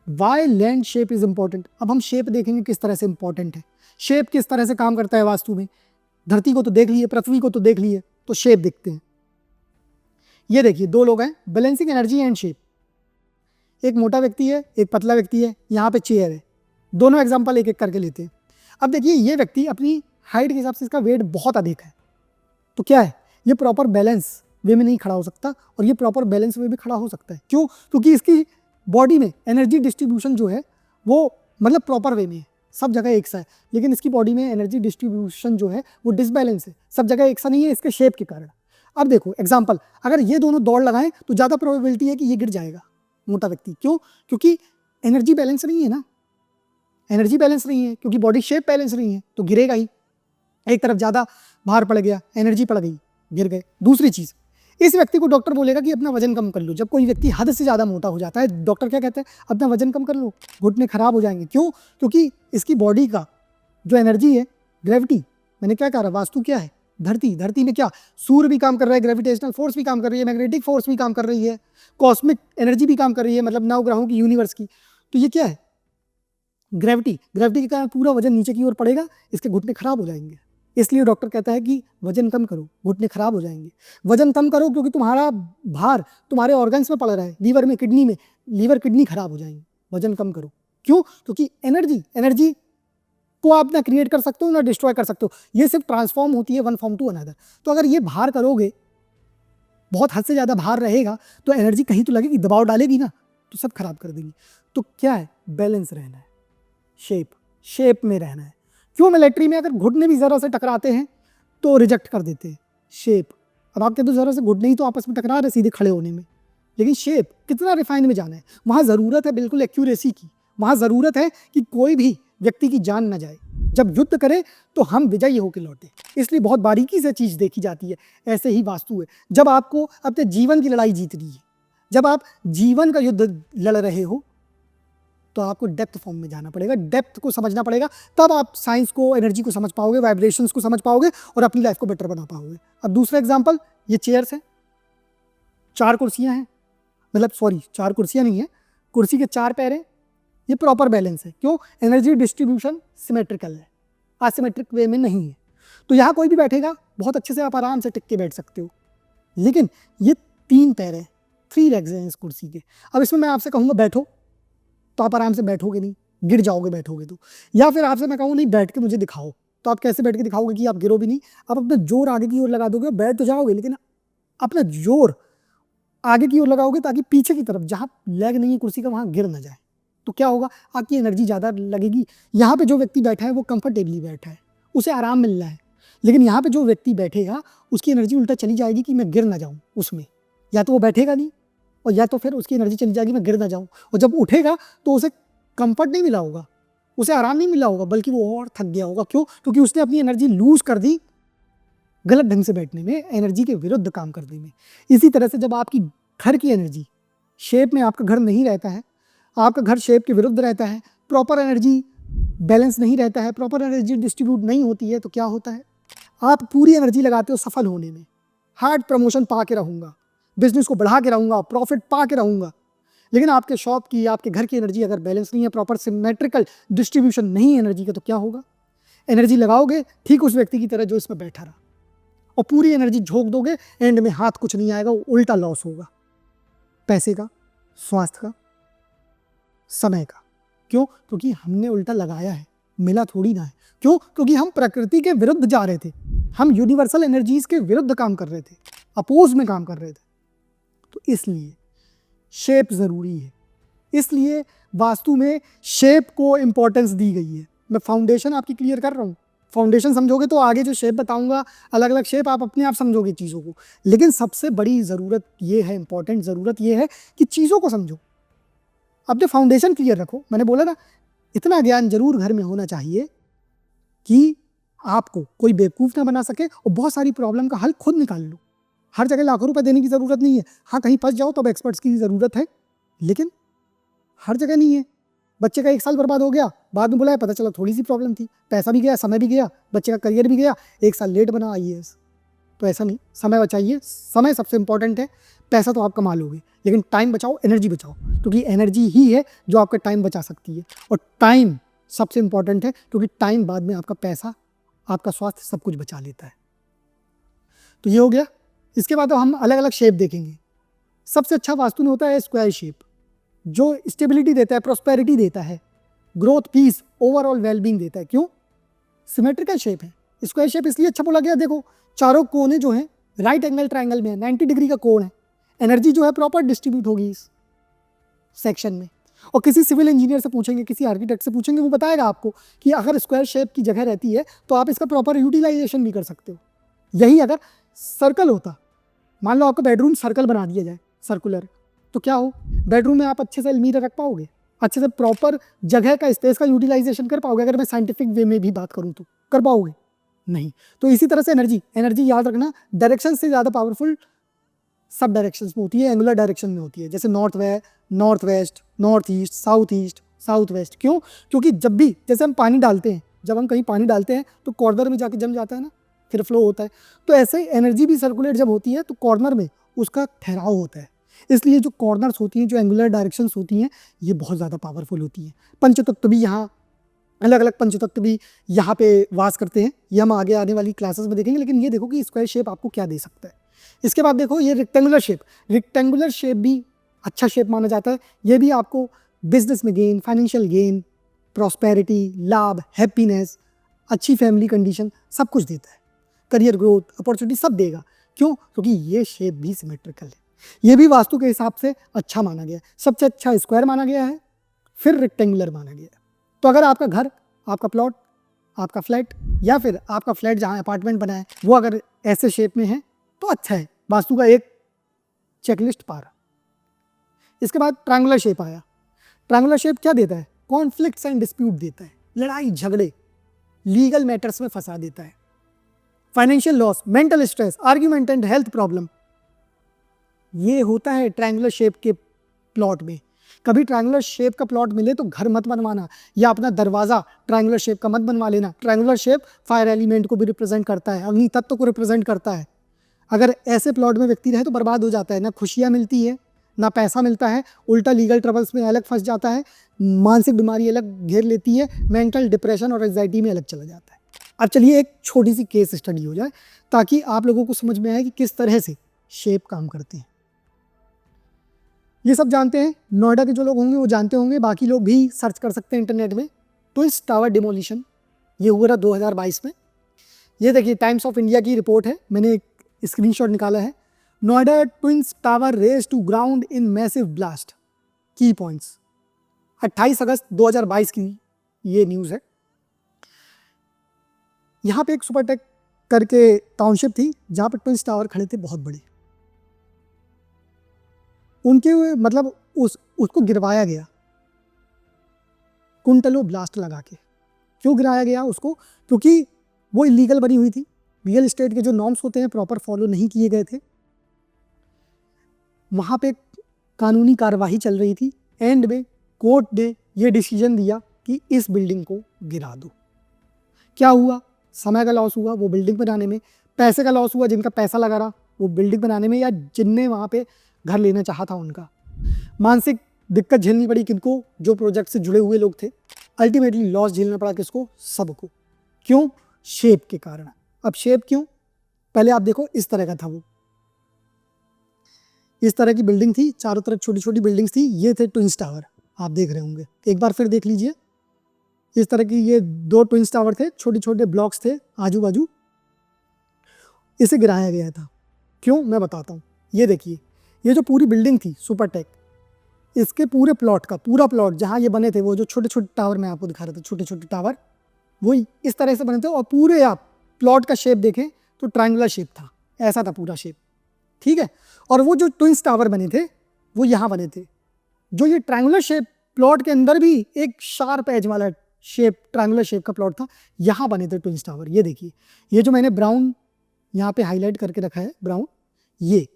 Y land shape is important. अब हम shape देखेंगे किस तरह से इंपॉर्टेंट है, शेप किस तरह से काम करता है वास्तु में। धरती को तो देख लिए, पृथ्वी को तो देख लिए, तो शेप देखते हैं। ये देखिए दो लोग हैं, बैलेंसिंग एनर्जी एंड शेप। एक मोटा व्यक्ति है, एक पतला व्यक्ति है, यहाँ पे चेयर है। दोनों एग्जांपल एक एक करके लेते हैं। अब देखिए ये व्यक्ति अपनी हाइट के हिसाब से इसका वेट बहुत अधिक है, तो क्या है, ये प्रॉपर बैलेंस वे में नहीं खड़ा हो सकता, और ये प्रॉपर बैलेंस वे में खड़ा हो सकता है। क्यों? क्योंकि इसकी बॉडी में एनर्जी डिस्ट्रीब्यूशन जो है वो मतलब प्रॉपर वे में है, सब जगह एक सा है। लेकिन इसकी बॉडी में एनर्जी डिस्ट्रीब्यूशन जो है वो डिसबैलेंस है, सब जगह एक सा नहीं है इसके शेप के कारण। अब देखो एग्जाम्पल, अगर ये दोनों दौड़ लगाएं तो ज़्यादा प्रोबेबिलिटी है कि ये गिर जाएगा मोटा व्यक्ति। क्यों? क्योंकि एनर्जी बैलेंस नहीं है ना, एनर्जी बैलेंस नहीं है, क्योंकि बॉडी शेप बैलेंस नहीं है, तो गिरेगा ही। एक तरफ ज़्यादा भार पड़ गया, एनर्जी पड़ गई, गिर गए। दूसरी चीज़, इस व्यक्ति को डॉक्टर बोलेगा कि अपना वजन कम कर लो। जब कोई व्यक्ति हद से ज़्यादा मोटा हो जाता है, डॉक्टर क्या कहते हैं, अपना वजन कम कर लो, घुटने खराब हो जाएंगे। क्यों? क्योंकि इसकी बॉडी का जो एनर्जी है, ग्रेविटी, मैंने क्या कहा, वास्तु क्या है, धरती। धरती में क्या, सूर्य भी काम कर रहा है, ग्रेविटेशनल फोर्स भी काम कर रही है, मैग्नेटिक फोर्स भी काम कर रही है, कॉस्मिक एनर्जी भी काम कर रही है, मतलब नवग्रहों की, यूनिवर्स की। तो ये क्या है, ग्रेविटी। ग्रेविटी के कारण पूरा वजन नीचे की ओर पड़ेगा, इसके घुटने खराब हो जाएंगे। इसलिए डॉक्टर कहता है कि वजन कम करो, घुटने खराब हो जाएंगे। वजन कम करो क्योंकि तुम्हारा भार तुम्हारे ऑर्गन्स में पड़ रहा है, लीवर में, किडनी में, लीवर किडनी खराब हो जाएंगी। वजन कम करो। क्यों? क्योंकि एनर्जी को आप ना क्रिएट कर सकते हो ना डिस्ट्रॉय कर सकते हो, ये सिर्फ ट्रांसफॉर्म होती है वन फॉर्म टू अनदर। तो अगर ये भार करोगे, बहुत हद से ज़्यादा भार रहेगा, तो एनर्जी कहीं तो लगेगी, दबाव डालेगी ना, तो सब खराब कर देगी। तो क्या है, बैलेंस रहना है, शेप में रहना है। क्यों? मिलिट्री में अगर घुटने भी ज़रा से टकराते हैं तो रिजेक्ट कर देते हैं शेप। अब आप कहते हो ज़रा से घुटने ही तो आपस में टकरा रहे सीधे खड़े होने में, लेकिन शेप कितना रिफाइन में जाना है, वहाँ ज़रूरत है बिल्कुल एक्यूरेसी की। वहाँ ज़रूरत है कि कोई भी व्यक्ति की जान न जाए। जब युद्ध करे तो हम विजयी होकर लौटे, इसलिए बहुत बारीकी से चीज़ देखी जाती है। ऐसे ही वास्तु है, जब आपको अपने जीवन की लड़ाई जीतनी है, जब आप जीवन का युद्ध लड़ रहे हो, तो आपको डेप्थ फॉर्म में जाना पड़ेगा, डेप्थ को समझना पड़ेगा। तब आप साइंस को, एनर्जी को समझ पाओगे, वाइब्रेशंस को समझ पाओगे और अपनी लाइफ को बेटर बना पाओगे। अब दूसरा एग्जांपल, ये चेयर्स हैं, 4 कुर्सियां हैं, मतलब सॉरी 4 कुर्सियां नहीं है, कुर्सी के 4 पैर हैं। ये प्रॉपर बैलेंस है। क्यों? एनर्जी डिस्ट्रीब्यूशन सिमेट्रिकल है, असिमेट्रिक वे में नहीं है। तो यहाँ कोई भी बैठेगा, बहुत अच्छे से आप आराम से टिक के बैठ सकते हो। लेकिन ये 3 पैर है, 3 लेग्स हैं इस कुर्सी के। अब इसमें मैं आपसे कहूँगा बैठो, तो आप आराम से बैठोगे नहीं, गिर जाओगे बैठोगे तो। या फिर आपसे मैं कहूँ नहीं बैठ के मुझे दिखाओ, तो आप कैसे बैठ के दिखाओगे कि आप गिरो भी नहीं। आप अपना जोर आगे की ओर लगा दोगे, बैठ तो जाओगे, लेकिन अपना जोर आगे की ओर लगाओगे ताकि पीछे की तरफ जहाँ लेग नहीं है कुर्सी का वहाँ गिर ना जाए। तो क्या होगा, आपकी एनर्जी ज़्यादा लगेगी। यहाँ पे जो व्यक्ति बैठा है वो कंफर्टेबली बैठा है, उसे आराम मिल रहा है। लेकिन यहाँ पे जो व्यक्ति बैठेगा उसकी एनर्जी उल्टा चली जाएगी कि मैं गिर ना जाऊँ उसमें। या तो वो बैठेगा नहीं, और या तो फिर उसकी एनर्जी चली जाएगी मैं गिर ना जाऊँ। और जब उठेगा तो उसे कंफर्ट नहीं मिला होगा, उसे आराम नहीं मिला होगा, बल्कि वो और थक गया होगा। क्यों? क्योंकि उसने अपनी एनर्जी लूज कर दी गलत ढंग से बैठने में, एनर्जी के विरुद्ध काम करने में। इसी तरह से जब आपकी घर की एनर्जी शेप में, आपका घर नहीं रहता है, आपका घर शेप के विरुद्ध रहता है, प्रॉपर एनर्जी बैलेंस नहीं रहता है, प्रॉपर एनर्जी डिस्ट्रीब्यूट नहीं होती है, तो क्या होता है, आप पूरी एनर्जी लगाते हो सफल होने में, हार्ड प्रमोशन पा के रहूँगा, बिजनेस को बढ़ा के रहूँगा, प्रॉफिट पा के रहूँगा। लेकिन आपके शॉप की, आपके घर की एनर्जी अगर बैलेंस नहीं है, प्रॉपर सिमेट्रिकल डिस्ट्रीब्यूशन नहीं है एनर्जी का, तो क्या होगा, एनर्जी लगाओगे ठीक उस व्यक्ति की तरह जो इसमें बैठा रहा, और पूरी एनर्जी झोंक दोगे, एंड में हाथ कुछ नहीं आएगा, उल्टा लॉस होगा, पैसे का, स्वास्थ्य का, समय का। क्यों? क्योंकि हमने उल्टा लगाया है, मिला थोड़ी ना है। क्यों? क्योंकि हम प्रकृति के विरुद्ध जा रहे थे, हम यूनिवर्सल एनर्जीज के विरुद्ध काम कर रहे थे, अपोज में काम कर रहे थे। तो इसलिए शेप ज़रूरी है, इसलिए वास्तु में शेप को इम्पोर्टेंस दी गई है। मैं फाउंडेशन आपकी क्लियर कर रहा हूँ, फाउंडेशन समझोगे तो आगे जो शेप बताऊंगा, अलग अलग शेप आप अपने आप समझोगे चीज़ों को। लेकिन सबसे बड़ी ज़रूरत ये है, इंपॉर्टेंट ज़रूरत ये है कि चीज़ों को समझो, अपने फाउंडेशन क्लियर रखो। मैंने बोला ना, इतना ज्ञान जरूर घर में होना चाहिए कि आपको कोई बेवकूफ़ ना बना सके, और बहुत सारी प्रॉब्लम का हल खुद निकाल लो। हर जगह लाखों रुपए देने की ज़रूरत नहीं है। हाँ, कहीं फंस जाओ तब एक्सपर्ट्स की ज़रूरत है, लेकिन हर जगह नहीं है। बच्चे का 1 साल बर्बाद हो गया, बाद में बुलाया, पता चला थोड़ी सी प्रॉब्लम थी, पैसा भी गया, समय भी गया, बच्चे का करियर भी गया, 1 साल लेट बना IAS। तो ऐसा नहीं, समय बचाइए, समय सबसे इंपॉर्टेंट है। पैसा तो आप कमा लोगे, लेकिन टाइम बचाओ, एनर्जी बचाओ, क्योंकि एनर्जी ही है जो आपका टाइम बचा सकती है। और टाइम सबसे इंपॉर्टेंट है, क्योंकि टाइम बाद में आपका पैसा, आपका स्वास्थ्य सब कुछ बचा लेता है। तो ये हो गया। इसके बाद हम अलग अलग शेप देखेंगे। सबसे अच्छा वास्तु में होता है स्क्वायर शेप, जो स्टेबिलिटी देता है, प्रॉस्पेरिटी देता है, ग्रोथ, पीस, ओवरऑल वेलबींग देता है। क्यों? सिमेट्रिकल शेप है। स्क्वायर शेप इसलिए अच्छा बोला गया, देखो चारों कोने जो हैं राइट एंगल ट्रायंगल में है, 90 डिग्री का कोण है, एनर्जी जो है प्रॉपर डिस्ट्रीब्यूट होगी इस सेक्शन में। और किसी सिविल इंजीनियर से पूछेंगे, किसी आर्किटेक्ट से पूछेंगे, वो बताएगा आपको कि अगर स्क्वायर शेप की जगह रहती है तो आप इसका प्रॉपर यूटिलाइजेशन भी कर सकते हो। यही अगर सर्कल होता, मान लो आपका बेडरूम सर्कल बना दिया जाए, सर्कुलर, तो क्या हो, बेडरूम में आप अच्छे से अलमीरा रख पाओगे, अच्छे से प्रॉपर जगह का, स्पेस का यूटिलाइजेशन कर पाओगे? अगर मैं साइंटिफिक वे में भी बात करूँ तो कर पाओगे? नहीं। तो इसी तरह से एनर्जी याद रखना, डायरेक्शन से ज़्यादा पावरफुल सब डायरेक्शंस में होती है, एंगुलर डायरेक्शन में होती है। जैसे north west, north east, south west. क्यों? क्योंकि जब भी, जैसे हम पानी डालते हैं, जब हम कहीं पानी डालते हैं तो कॉर्नर में जाके जम जाता है ना, फिर फ्लो होता है। तो ऐसे एनर्जी भी सर्कुलेट जब होती है तो कॉर्नर में उसका ठहराव होता है। इसलिए जो कॉर्नर्स होती हैं, जो एंगुलर डायरेक्शंस होती हैं, ये बहुत ज़्यादा पावरफुल होती हैं। पंचतत्व भी यहाँ, अलग अलग पंचतत्व भी यहाँ पे वास करते हैं, ये हम आगे आने वाली क्लासेस में देखेंगे। लेकिन ये देखो कि स्क्वायर शेप आपको क्या दे सकता है। इसके बाद देखो ये रेक्टेंगुलर शेप भी अच्छा शेप माना जाता है। ये भी आपको बिजनेस में गेन, फाइनेंशियल गेन, प्रॉस्पेरिटी, लाभ, हैप्पीनेस, अच्छी फैमिली कंडीशन सब कुछ देता है, करियर ग्रोथ, अपॉर्चुनिटी सब देगा। क्यों? क्योंकि ये शेप भी सिमेट्रिकल है। ये भी वास्तु के हिसाब से अच्छा माना गया है। सबसे अच्छा स्क्वायर माना गया है, फिर रेक्टेंगुलर माना गया है। तो अगर आपका घर, आपका प्लॉट, आपका फ्लैट, या फिर आपका फ्लैट जहाँ अपार्टमेंट बना है वो अगर ऐसे शेप में है तो अच्छा है, वास्तु का एक चेकलिस्ट पार। इसके बाद ट्रायंगुलर शेप आया। ट्रायंगुलर शेप क्या देता है? कॉन्फ्लिक्ट्स एंड डिस्प्यूट देता है, लड़ाई झगड़े, लीगल मैटर्स में फंसा देता है, financial loss, mental stress, argument and health problem, ये होता है ट्रायंगुलर शेप के प्लॉट में। कभी ट्रायंगुलर शेप का प्लॉट मिले तो घर मत बनवाना, या अपना दरवाजा ट्रायंगुलर शेप का मत बनवा लेना। ट्रायंगुलर शेप फायर एलिमेंट को भी रिप्रेजेंट करता है, अग्नि तत्व को रिप्रेजेंट करता है। अगर ऐसे प्लॉट में व्यक्ति रहे तो बर्बाद हो जाता है, ना खुशियाँ मिलती है, ना पैसा मिलता है, उल्टा लीगल ट्रबल्स में अलग फंस जाता है, मानसिक बीमारी अलग घेर लेती है, मेंटल डिप्रेशन और एंजाइटी में अलग चला जाता है। अब चलिए एक छोटी सी केस स्टडी हो जाए ताकि आप लोगों को समझ में आए कि किस तरह से शेप काम करते हैं। ये सब जानते हैं, नोएडा के जो लोग होंगे वो जानते होंगे, बाकी लोग भी सर्च कर सकते हैं इंटरनेट में। ट्विंस टावर डिमोलिशन ये हुआ था 2022 में। ये देखिए टाइम्स ऑफ इंडिया की रिपोर्ट है, मैंने एक स्क्रीनशॉट निकाला है। Noida twins tower raze to ground in massive blast. Key points 28 अगस्त 2022 की ये न्यूज़ है। यहाँ पे एक सुपरटेक करके टाउनशिप थी जहाँ पर ट्विंस टावर खड़े थे बहुत बड़े, उनके मतलब उसको गिरवाया गया कुंटलों ब्लास्ट लगा के। क्यों गिराया गया उसको? क्योंकि वो इलीगल बनी हुई थी, रियल एस्टेट के जो नॉर्म्स होते हैं प्रॉपर फॉलो नहीं किए गए थे, वहाँ पे कानूनी कार्रवाई चल रही थी। एंड में कोर्ट ने ये डिसीजन दिया कि इस बिल्डिंग को गिरा दो। क्या हुआ? समय का लॉस हुआ वो बिल्डिंग बनाने में, पैसे का लॉस हुआ जिनका पैसा लगा रहा वो बिल्डिंग बनाने में, या जिनने वहाँ पे घर लेना चाहा था उनका। मानसिक दिक्कत झेलनी पड़ी किनको? जो प्रोजेक्ट से जुड़े हुए लोग थे। अल्टीमेटली लॉस झेलना पड़ा किसको? सबको। क्यों? शेप के कारण। अब शेप क्यों? पहले आप देखो इस तरह का था, वो इस तरह की बिल्डिंग थी, चारों तरफ छोटी छोटी बिल्डिंग्स थी, ये थे ट्विंस टावर, आप देख रहे होंगे। एक बार फिर देख लीजिए, इस तरह की ये 2 ट्विंस टावर थे, छोटे छोटे ब्लॉक्स थे आजू बाजू, इसे गिराया गया था। क्यों? मैं बताता हूँ। ये देखिए, ये जो पूरी बिल्डिंग थी सुपरटेक, इसके पूरे प्लॉट का पूरा प्लॉट जहाँ ये बने थे, वो जो छोटे छोटे टावर मैं आपको दिखा रहा था, छोटे छोटे टावर वही इस तरह से बने थे। और पूरे आप प्लॉट का शेप देखें तो ट्रायंगुलर शेप था, ऐसा था पूरा शेप, ठीक है। और वो जो ट्विंस टावर बने थे वो यहाँ बने थे। जो ये ट्रायंगुलर शेप प्लॉट के अंदर भी एक शार्प एज वाला शेप, ट्रायंगुलर शेप का प्लॉट था, यहाँ बने थे ट्विंस टावर। ये देखिए, ये जो मैंने ब्राउन यहाँ पे हाईलाइट करके रखा है, ब्राउन, ये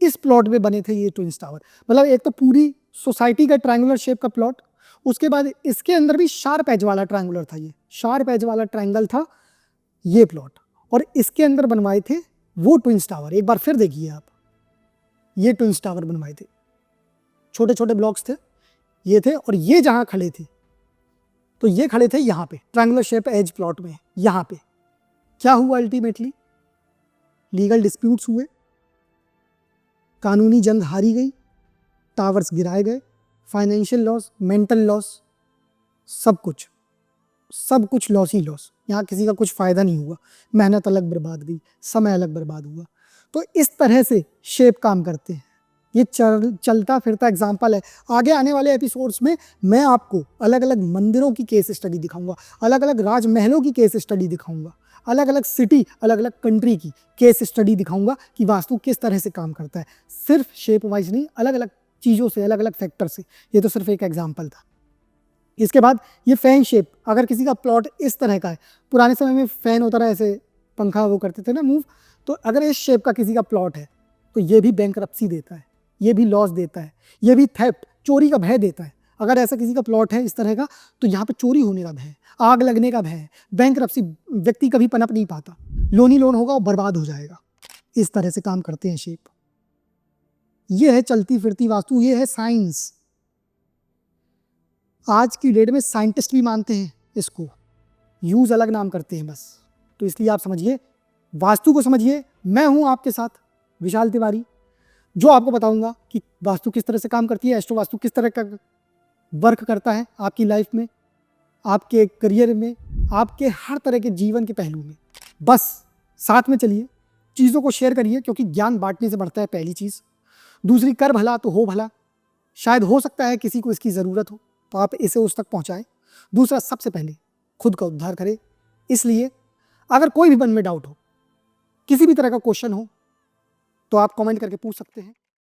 इस प्लॉट में बने थे ये ट्विंस टावर। मतलब एक तो पूरी सोसाइटी का ट्रायंगुलर शेप का प्लॉट, उसके बाद इसके अंदर भी शार्प एज वाला ट्रायंगुलर था, ये शार्प एज वाला ट्रायंगल था ये प्लॉट, और इसके अंदर बनवाए थे वो ट्विंस टावर एक बार फिर देखिए आप, ये ट्विंस टावर बनवाए थे, छोटे छोटे ब्लॉक्स थे, ये थे, और ये जहां खड़े थे तो ये खड़े थे यहाँ पे ट्रायंगुलर शेप एज प्लॉट में। यहाँ पे क्या हुआ अल्टीमेटली, लीगल डिस्प्यूट्स हुए, कानूनी जंग हारी गई, टावर्स गिराए गए, फाइनेंशियल लॉस, मेंटल लॉस, सब कुछ लॉस ही लॉस। यहाँ किसी का कुछ फ़ायदा नहीं हुआ, मेहनत अलग बर्बाद गई, समय अलग बर्बाद हुआ। तो इस तरह से शेप काम करते हैं। ये चलता फिरता एग्जाम्पल है। आगे आने वाले एपिसोड्स में मैं आपको अलग अलग मंदिरों की केस स्टडी दिखाऊंगा, अलग अलग राजमहलों की केस स्टडी दिखाऊंगा, अलग अलग सिटी, अलग अलग कंट्री की केस स्टडी दिखाऊंगा कि वास्तु किस तरह से काम करता है। सिर्फ शेप वाइज नहीं, अलग अलग चीज़ों से, अलग अलग फैक्टर से। ये तो सिर्फ एक एग्जाम्पल था। इसके बाद ये फैन शेप, अगर किसी का प्लॉट इस तरह का है, पुराने समय में फैन होता रहा ऐसे पंखा वो करते थे ना मूव, तो अगर इस शेप का किसी का प्लॉट है तो ये भी बैंकरप्सी देता है, ये भी लॉस देता है, ये भी थेफ्ट, चोरी का भय देता है। अगर ऐसा किसी का प्लॉट है इस तरह का तो यहाँ पे चोरी होने का भय है, आग लगने का भय है, बैंकरप्सी, व्यक्ति कभी पनप नहीं पाता, लोन ही लोन होगा और बर्बाद हो जाएगा। इस तरह से काम करते हैं शेप। ये है चलती फिरती वास्तु, ये है साइंस। आज की डेट में साइंटिस्ट भी मानते हैं इसको, यूज अलग नाम करते हैं बस। तो इसलिए आप समझिए, वास्तु को समझिए। मैं हूं आपके साथ विशाल तिवारी, जो आपको बताऊंगा कि वास्तु किस तरह से काम करती है, एस्ट्रो वास्तु किस तरह का वर्क करता है आपकी लाइफ में, आपके करियर में, आपके हर तरह के जीवन के पहलू में। बस साथ में चलिए, चीज़ों को शेयर करिए, क्योंकि ज्ञान बांटने से बढ़ता है, पहली चीज़। दूसरी, कर भला तो हो भला। शायद हो सकता है किसी को इसकी ज़रूरत हो, तो आप इसे उस तक पहुंचाएं। दूसरा, सबसे पहले खुद का उद्धार करें। इसलिए अगर कोई भी मन में डाउट हो, किसी भी तरह का क्वेश्चन हो, तो आप कमेंट करके पूछ सकते हैं।